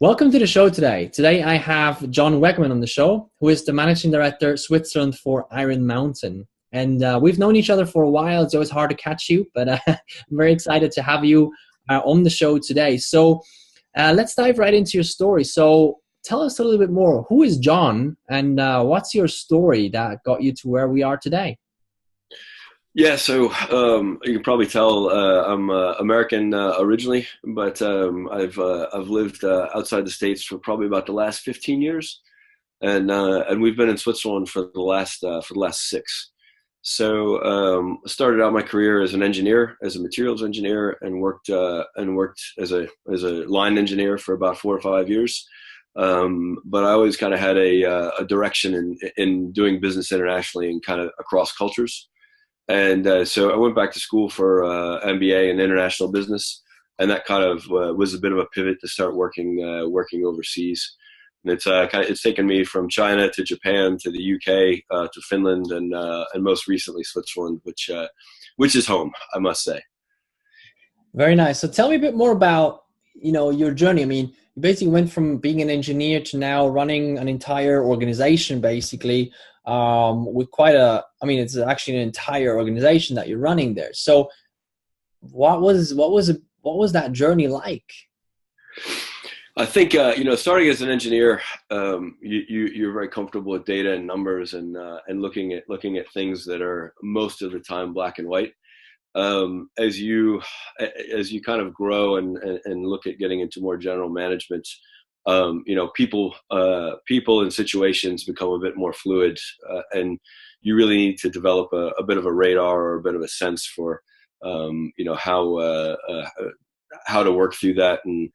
Welcome to the show today. Today I have John Wegman on the show, who is the Managing Director, Switzerland for Iron Mountain. And we've known each other for a while. It's always hard to catch you, but I'm very excited to have you on the show today. So let's dive right into your story. So tell us a little bit more. Who is John, and what's your story that got you to where we are today? Yeah, so you can probably tell I'm American originally, but I've lived outside the States for probably about the last 15 years, and we've been in Switzerland for the last six. So I started out my career as an engineer, as a materials engineer, and worked as a line engineer for about 4 or 5 years. But I always kind of had a direction in doing business internationally and kind of across cultures. And so I went back to school for MBA in international business, and that kind of was a bit of a pivot to start working overseas. And it's taken me from China to Japan to the UK to Finland and most recently Switzerland, which is home, I must say. Very nice. So tell me a bit more about your journey. I mean, you basically went from being an engineer to now running an entire organization, basically. With it's actually an entire organization that you're running there. So what was that journey like? I think, starting as an engineer, you're very comfortable with data and numbers and looking at things that are most of the time black and white. As you kind of grow and look at getting into more general management, people and situations become a bit more fluid, and you really need to develop a bit of a radar or a bit of a sense for, how to work through that. And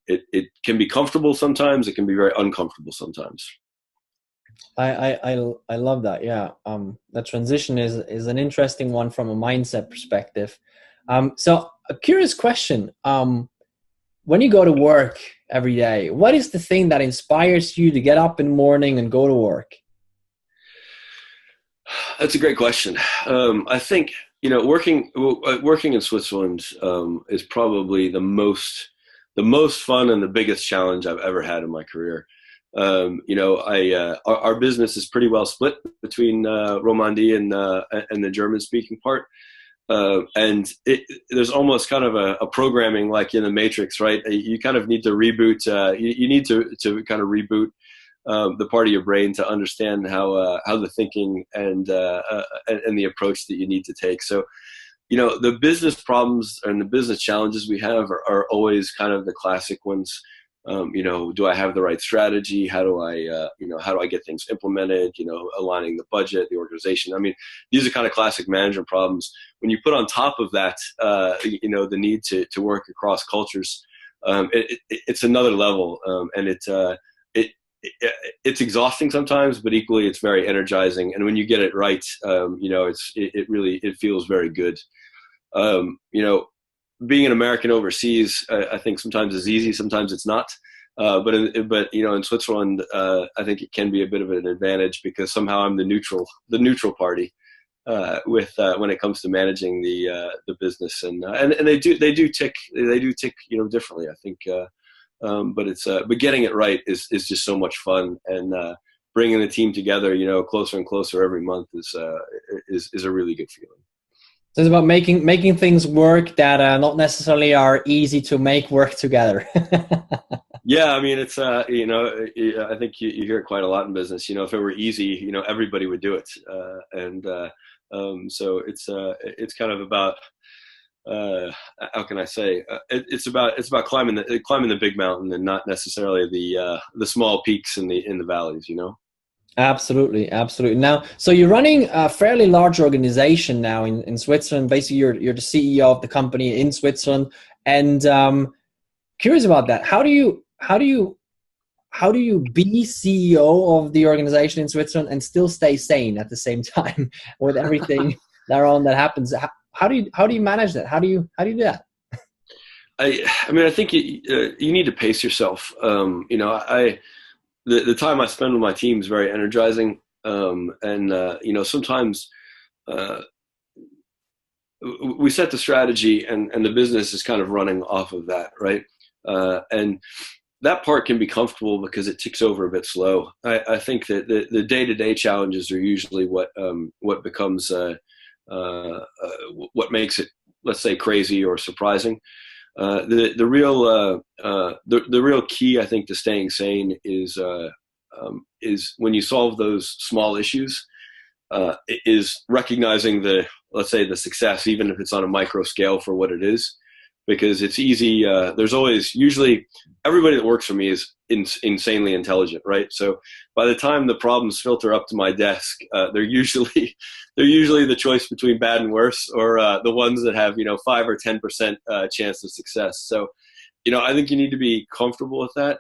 it can be comfortable sometimes. It can be very uncomfortable sometimes. I love that. Yeah. That transition is an interesting one from a mindset perspective. So a curious question. When you go to work every day, what is the thing that inspires you to get up in the morning and go to work? That's a great question. I think, working in Switzerland is probably the most fun and the biggest challenge I've ever had in my career. Our business is pretty well split between Romandie and the German-speaking part. And there's almost kind of a programming like in the Matrix, right? You kind of need to reboot. You need to kind of reboot the part of your brain to understand how the thinking and the approach that you need to take. So, the business problems and the business challenges we have are always kind of the classic ones. Do I have the right strategy? How do I get things implemented? Aligning the budget, the organization. I mean, these are kind of classic management problems. When you put on top of that, the need to work across cultures, it's another level, and it's exhausting sometimes, but equally it's very energizing. And when you get it right, it feels very good. Being an American overseas, I think sometimes is easy, sometimes it's not. But in Switzerland, I think it can be a bit of an advantage because somehow I'm the neutral party when it comes to managing the business, and they do tick differently, I think. But getting it right is just so much fun, and bringing the team together, closer and closer every month is a really good feeling. So it's about making things work that not necessarily are easy to make work together. Yeah, I mean, it's I think you hear it quite a lot in business. If it were easy, everybody would do it, so it's kind of about how can I say? It's about climbing the big mountain and not necessarily the small peaks in the valleys. Absolutely. Now, so you're running a fairly large organization now in Switzerland. Basically, you're the CEO of the company in Switzerland, and curious about that. How do you be CEO of the organization in Switzerland and still stay sane at the same time with everything that happens? How do you manage that? How do you do that? I think you need to pace yourself. The time I spend with my team is very energizing. Sometimes we set the strategy and the business is kind of running off of that, right? And that part can be comfortable because it ticks over a bit slow. I think that the day-to-day challenges are usually what becomes what makes it, let's say, crazy or surprising. The real key, I think, to staying sane is when you solve those small issues, is recognizing let's say the success, even if it's on a micro scale, for what it is, because it's easy. There's always, usually everybody that works for me is insanely intelligent, right? So by the time the problems filter up to my desk, they're usually the choice between bad and worse, or the ones that have 5 or 10% chance of success. So I think you need to be comfortable with that,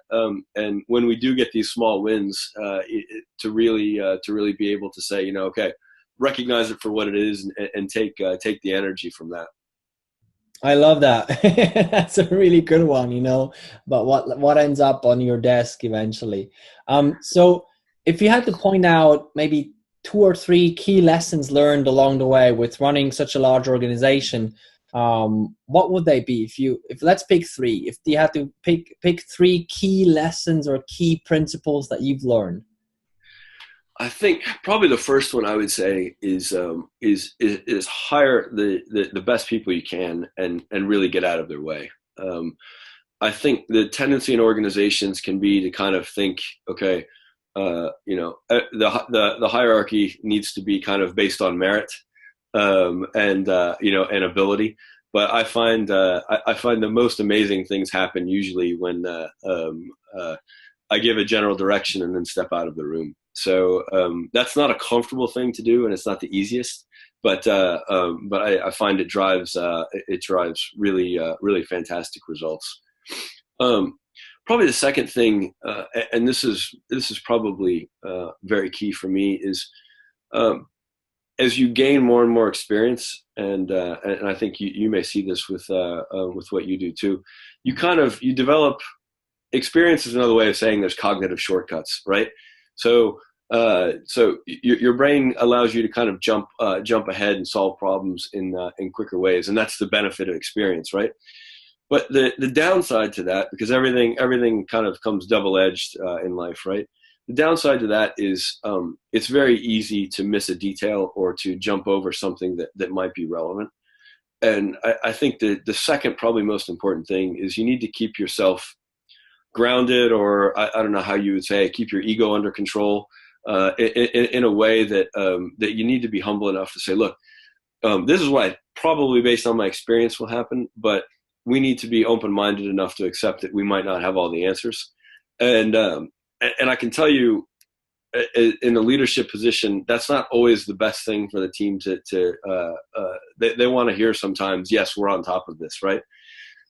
and when we do get these small wins, to really be able to say, okay, recognize it for what it is, and take the energy from that. I love that. That's a really good one, but what ends up on your desk eventually. So if you had to point out maybe 2 or 3 key lessons learned along the way with running such a large organization, what would they be? If let's pick 3, if you had to pick 3 key lessons or key principles that you've learned. I think probably the first one I would say is hire the best people you can, and really get out of their way. I think the tendency in organizations can be to kind of think, okay, the hierarchy needs to be kind of based on merit, and ability. But I find the most amazing things happen usually when I give a general direction and then step out of the room. So that's not a comfortable thing to do, and it's not the easiest. But I find it drives really fantastic results. Probably the second thing, and this is probably very key for me, is as you gain more and more experience, and I think you may see this with what you do too. You develop experience is another way of saying there's cognitive shortcuts, right? So your brain allows you to kind of jump ahead and solve problems in quicker ways, and that's the benefit of experience, right? But the downside to that, because everything kind of comes double-edged in life, right? The downside to that is it's very easy to miss a detail or to jump over something that might be relevant. And I think the second, probably most important thing, is you need to keep yourself grounded, or I don't know how you would say, keep your ego under control, in a way that you need to be humble enough to say, look, this is what probably based on my experience will happen, but we need to be open-minded enough to accept that we might not have all the answers. And I can tell you, in a leadership position, that's not always the best thing for the team they want to hear sometimes, yes, we're on top of this, right?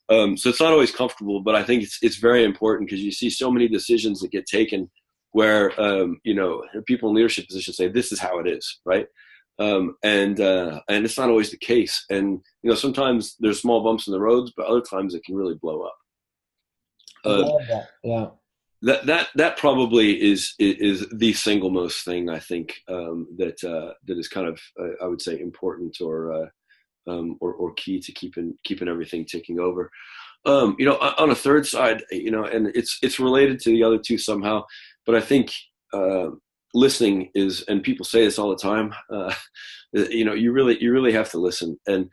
So it's not always comfortable, but I think it's very important, because you see so many decisions that get taken where people in leadership positions say, this is how it is, right? And it's not always the case. And sometimes there's small bumps in the roads, but other times it can really blow up. I love that. Yeah. That probably is the single most thing, I think, that is kind of I would say important, or key to keeping everything ticking over. On a third side, and it's related to the other two somehow, but I think listening is, and people say this all the time, you really have to listen, and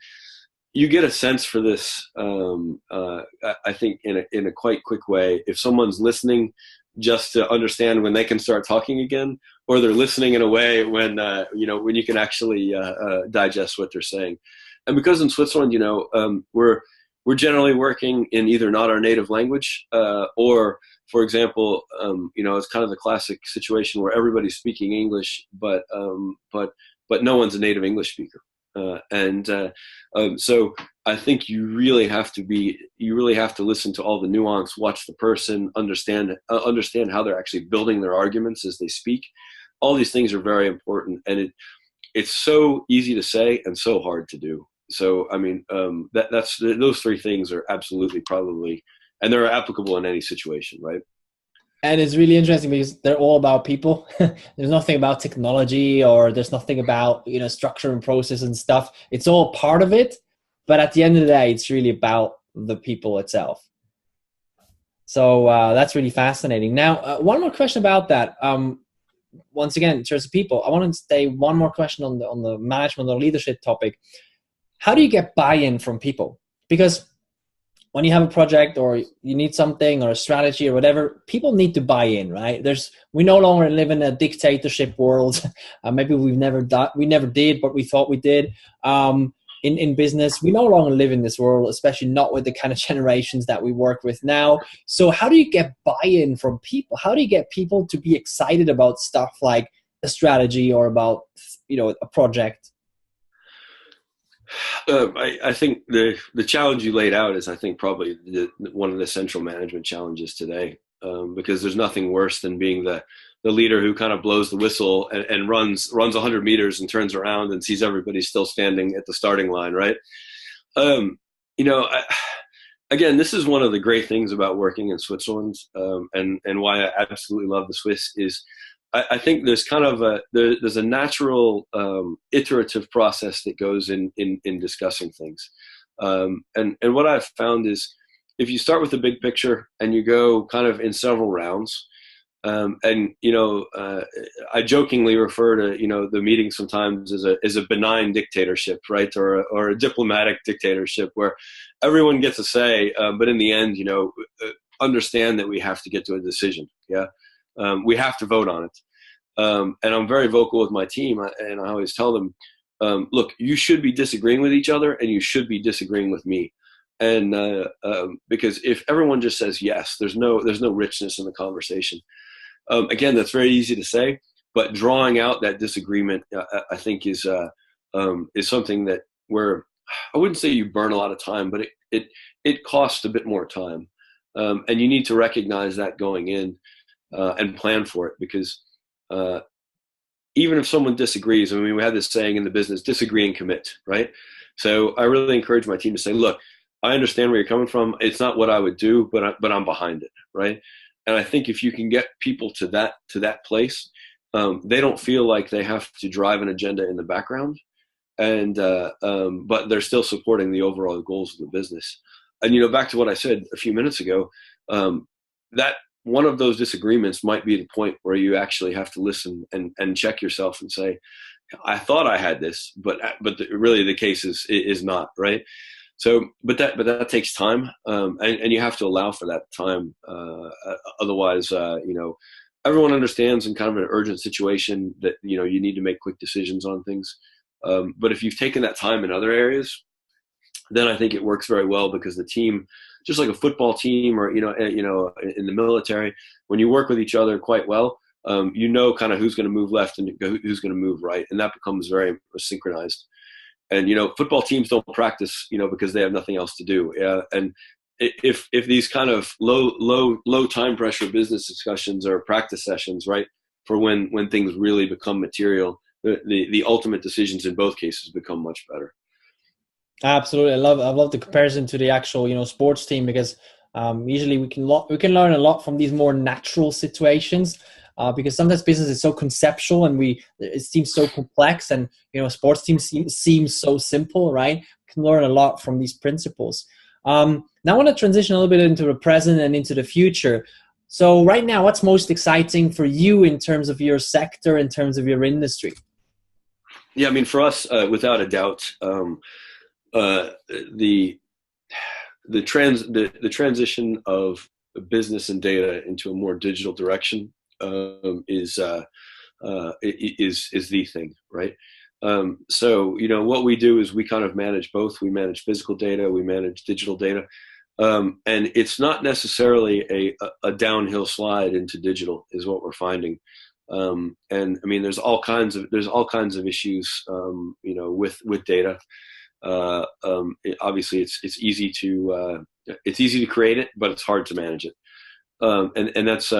you get a sense for this, I think in a quite quick way, if someone's listening just to understand when they can start talking again, or they're listening in a way when you can actually digest what they're saying. And because in Switzerland, we're generally working in either not our native language, or, for example, it's kind of the classic situation where everybody's speaking English, but no one's a native English speaker. So I think you really have to listen to all the nuance, watch the person, understand how they're actually building their arguments as they speak. All these things are very important, and it's so easy to say and so hard to do. So, I mean, that's those 3 things are absolutely probably, and they're applicable in any situation, right? And it's really interesting because they're all about people. There's nothing about technology, or there's nothing about, structure and process and stuff. It's all part of it. But at the end of the day, it's really about the people itself. So that's really fascinating. Now, one more question about that. Once again, in terms of people, I want to say one more question on the management or leadership topic. How do you get buy-in from people? Because when you have a project or you need something or a strategy or whatever, people need to buy in, right? We no longer live in a dictatorship world. Maybe we never did, but we thought we did. In business, we no longer live in this world, especially not with the kind of generations that we work with now. So how do you get buy-in from people? How do you get people to be excited about stuff like a strategy or about, a project? I think the challenge you laid out is, I think, probably one of the central management challenges today, because there's nothing worse than being the leader who kind of blows the whistle and runs 100 meters and turns around and sees everybody still standing at the starting line, right? Um, you know, I, Again, this is one of the great things about working in Switzerland, and why I absolutely love the Swiss is I think there's kind of there's a natural iterative process that goes in discussing things, and what I've found is if you start with the big picture and you go kind of in several rounds, and I jokingly refer to the meeting sometimes as a benign dictatorship, right, or a diplomatic dictatorship where everyone gets a say, but in the end, understand that we have to get to a decision. Yeah, we have to vote on it. And I'm very vocal with my team, and I always tell them, look, you should be disagreeing with each other, and you should be disagreeing with me. And because if everyone just says yes, there's no richness in the conversation. Again, that's very easy to say, but drawing out that disagreement, I think, is something that where I wouldn't say you burn a lot of time, but it costs a bit more time, and you need to recognize that going in and plan for it, because even if someone disagrees, I mean, we have this saying in the business: disagree and commit, right? So I really encourage my team to say, look, I understand where you're coming from. It's not what I would do, but I'm behind it, right? And I think if you can get people to that place, they don't feel like they have to drive an agenda in the background, and but they're still supporting the overall goals of the business. And back to what I said a few minutes ago, that one of those disagreements might be the point where you actually have to listen and check yourself and say, I thought I had this, but really the case is not, right? So, but that takes time, and you have to allow for that time. Otherwise, everyone understands in kind of an urgent situation that you need to make quick decisions on things. But if you've taken that time in other areas, then I think it works very well, because the team, just like a football team or in the military, when you work with each other quite well, kind of who's going to move left and who's going to move right, and that becomes very synchronized. And football teams don't practice because they have nothing else to do. And if these kind of low time pressure business discussions are practice sessions, right, for when things really become material, the ultimate decisions in both cases become much better. Absolutely, I love the comparison to the actual sports team, because usually we can learn a lot from these more natural situations, because sometimes business is so conceptual and it seems so complex, and sports teams seems so simple, right? We can learn a lot from these principles. Now I want to transition a little bit into the present and into the future. So right now, what's most exciting for you in terms of your sector, in terms of your industry? Yeah, I mean, for us, without a doubt, the transition of business and data into a more digital direction is the thing, right? So what we do is we kind of manage both. We manage physical data, we manage digital data, and it's not necessarily a downhill slide into digital, is what we're finding. And I mean, there's all kinds of issues, with data. Obviously, it's easy to create it, but it's hard to manage it. And that's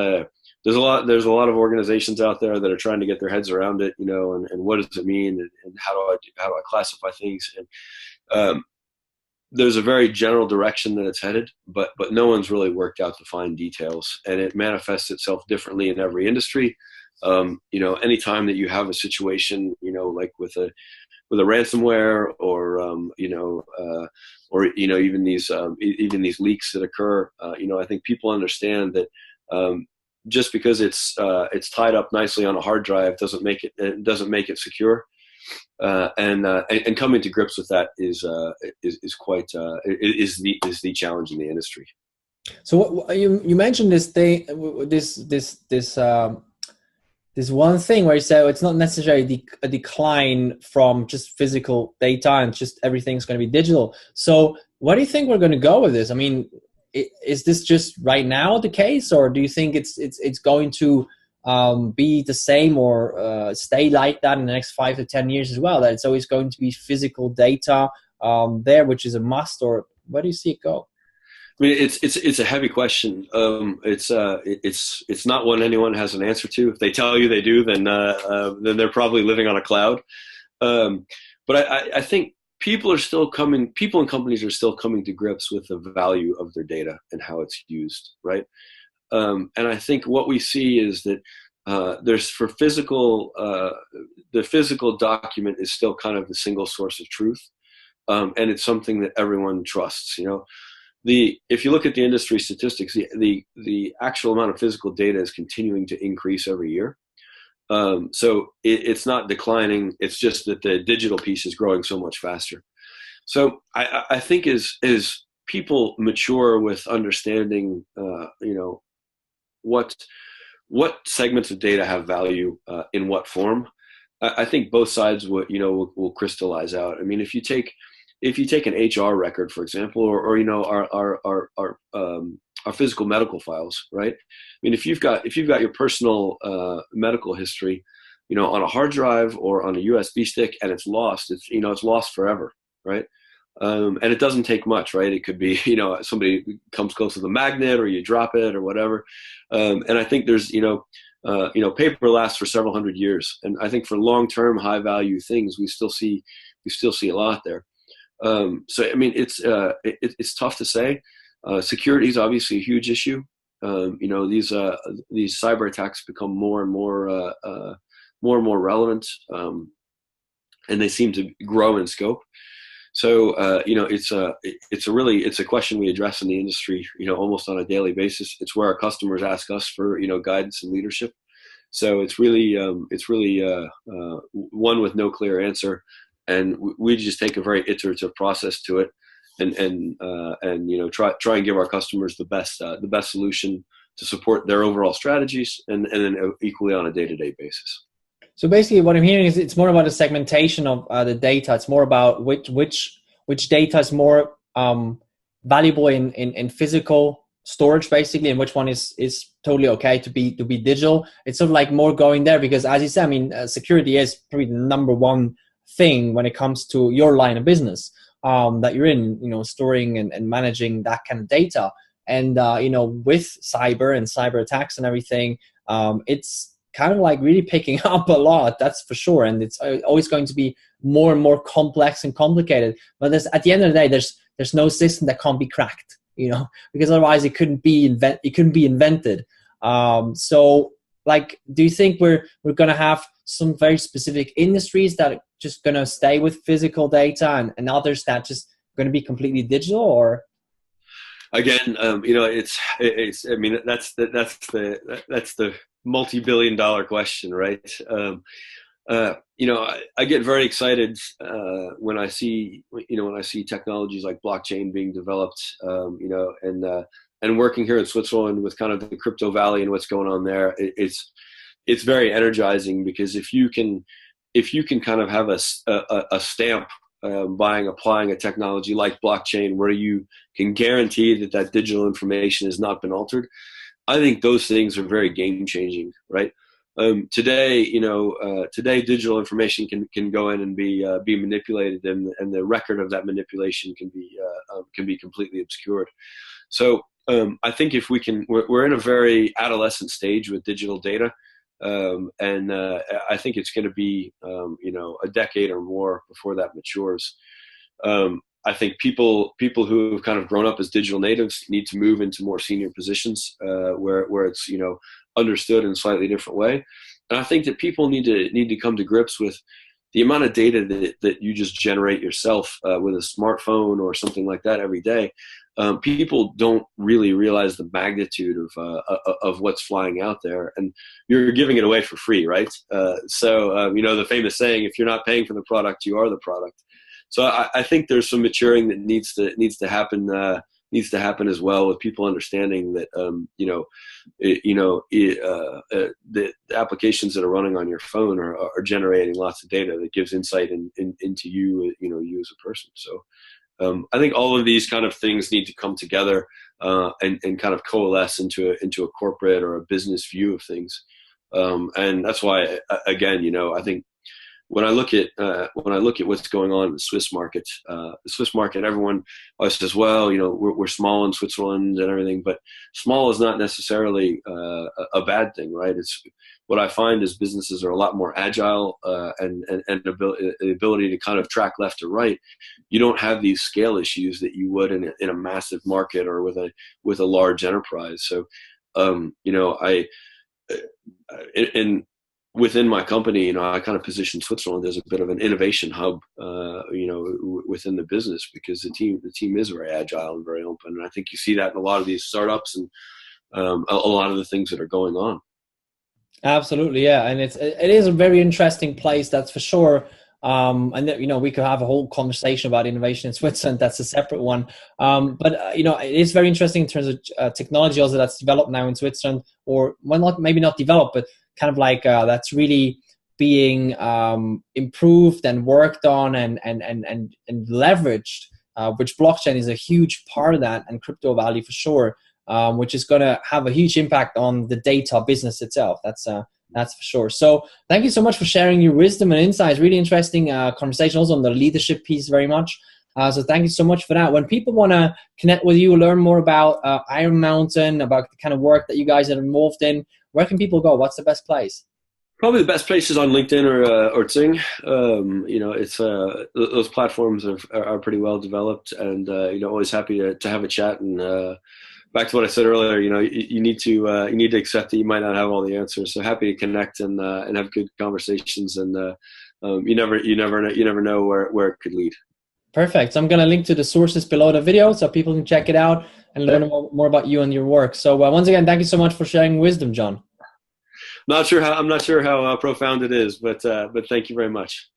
there's a lot of organizations out there that are trying to get their heads around it, and what does it mean, and how do I classify things? And there's a very general direction that it's headed, but no one's really worked out the fine details, and it manifests itself differently in every industry. Anytime that you have a situation, like with with a ransomware, or even these leaks that occur. I think people understand that just because it's tied up nicely on a hard drive doesn't make it secure. And coming to grips with that is the challenge in the industry. So what you mentioned this one thing where you say it's not necessarily a decline from just physical data and just everything's going to be digital. So where do you think we're going to go with this? I mean, is this just right now the case, or do you think it's going to be the same or stay like that in the next 5 to 10 years as well? That it's always going to be physical data there, which is a must, or where do you see it go? I mean, it's a heavy question. It's not one anyone has an answer to. If they tell you they do, then they're probably living on a cloud. But I think people and companies are still coming to grips with the value of their data and how it's used, right? And I think what we see is that there's the physical document is still kind of the single source of truth, and it's something that everyone trusts. If you look at the industry statistics, the actual amount of physical data is continuing to increase every year. So it's not declining. It's just that the digital piece is growing so much faster. So I think as people mature with understanding, what segments of data have value in what form, I think both sides will crystallize out. I mean, if you take an HR record, for example, or our physical medical files, right? I mean, if you've got your personal medical history, on a hard drive or on a USB stick, and it's lost, it's lost forever, right? And it doesn't take much, right? It could be, somebody comes close to the magnet, or you drop it, or whatever. And I think there's, paper lasts for several hundred years, and I think for long-term, high-value things, we still see a lot there. So I mean, it's tough to say. Security is obviously a huge issue. These cyber attacks become more and more relevant, and they seem to grow in scope. So it's a question we address in the industry, almost on a daily basis. It's where our customers ask us for guidance and leadership. So it's really one with no clear answer. And we just take a very iterative process to it, and try and give our customers the best solution to support their overall strategies, and then equally on a day-to-day basis. So basically, what I'm hearing is it's more about the segmentation of the data. It's more about which data is more valuable in physical storage, basically, and which one is totally okay to be digital. It's sort of like more going there, because as you said, I mean, security is probably the number one thing when it comes to your line of business that you're in, storing and managing that kind of data. And with cyber and cyber attacks and everything, it's kind of like really picking up a lot, that's for sure. And it's always going to be more and more complex and complicated. But at the end of the day, there's no system that can't be cracked, because otherwise it couldn't be invented. So like, do you think we're going to have some very specific industries that are just going to stay with physical data, and others that just going to be completely digital? Or again, it's I mean, that's the multi-billion-dollar question, right? I get very excited when I see technologies like blockchain being developed, and working here in Switzerland with kind of the crypto valley and what's going on there. It's very energizing, because if you can kind of have a stamp by applying a technology like blockchain, where you can guarantee that digital information has not been altered, I think those things are very game changing, right? Today, digital information can go in and be manipulated, and the record of that manipulation can be completely obscured. So I think if we're in a very adolescent stage with digital data. And I think it's going to be, a decade or more before that matures. I think people who have kind of grown up as digital natives need to move into more senior positions where it's understood in a slightly different way. And I think that people need to come to grips with the amount of data that you just generate yourself with a smartphone or something like that every day, people don't really realize the magnitude of what's flying out there, and you're giving it away for free, right? The famous saying, if you're not paying for the product, you are the product. So I think there's some maturing that needs to happen as well, with people understanding that the applications that are running on your phone are generating lots of data that gives insight into you, you as a person. So I think all of these kind of things need to come together and kind of coalesce into a corporate or a business view of things. And that's why, again, I think when I look at what's going on in the Swiss market, everyone always says, well, we're small in Switzerland and everything, but small is not necessarily a bad thing, right? It's what I find is businesses are a lot more agile and the ability to kind of track left to right. You don't have these scale issues that you would in a massive market or with a large enterprise. So, within my company, I kind of position Switzerland as a bit of an innovation hub, within the business, because the team is very agile and very open. And I think you see that in a lot of these startups and a lot of the things that are going on. Absolutely, yeah, and it is a very interesting place, that's for sure. And we could have a whole conversation about innovation in Switzerland. That's a separate one. But it is very interesting in terms of technology also that's developed now in Switzerland, or maybe not developed, but kind of like that's really being improved and worked on and leveraged, which blockchain is a huge part of that, and crypto value for sure, which is going to have a huge impact on the data business itself. That's for sure. So thank you so much for sharing your wisdom and insights. Really interesting conversation also on the leadership piece very much. So thank you so much for that. When people want to connect with you, learn more about Iron Mountain, about the kind of work that you guys are involved in, where can people go? What's the best place? Probably the best place is on LinkedIn or Xing. It's those platforms are pretty well developed, and always happy to have a chat. And back to what I said earlier, you need to accept that you might not have all the answers. So happy to connect and have good conversations. And you never know where it could lead. Perfect. So I'm going to link to the sources below the video so people can check it out and learn more about you and your work. So once again, thank you so much for sharing wisdom, John. I'm not sure how profound it is, but thank you very much.